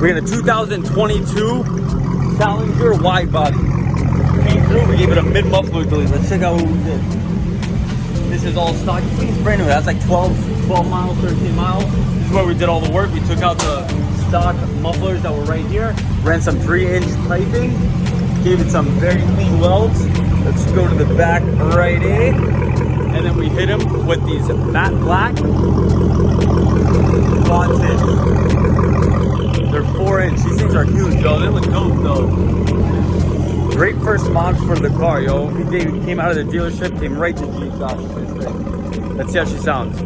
We got a 2022 Challenger wide body. Came through, we gave it a mid muffler delete. Let's check out what we did. This is all stock. It's brand new. That's like 12 miles, 13 miles. This is where we did all the work. We took out the stock mufflers that were right here, ran some 3-inch piping, gave it some very clean welds. Let's go to the back right A. And then we hit them with these matte black Fontaines. They're 4-inch. These things are huge, yo. They look dope, though. Great first mods for the car, yo. He came out of the dealership, came right to G-Shop. Let's see how she sounds.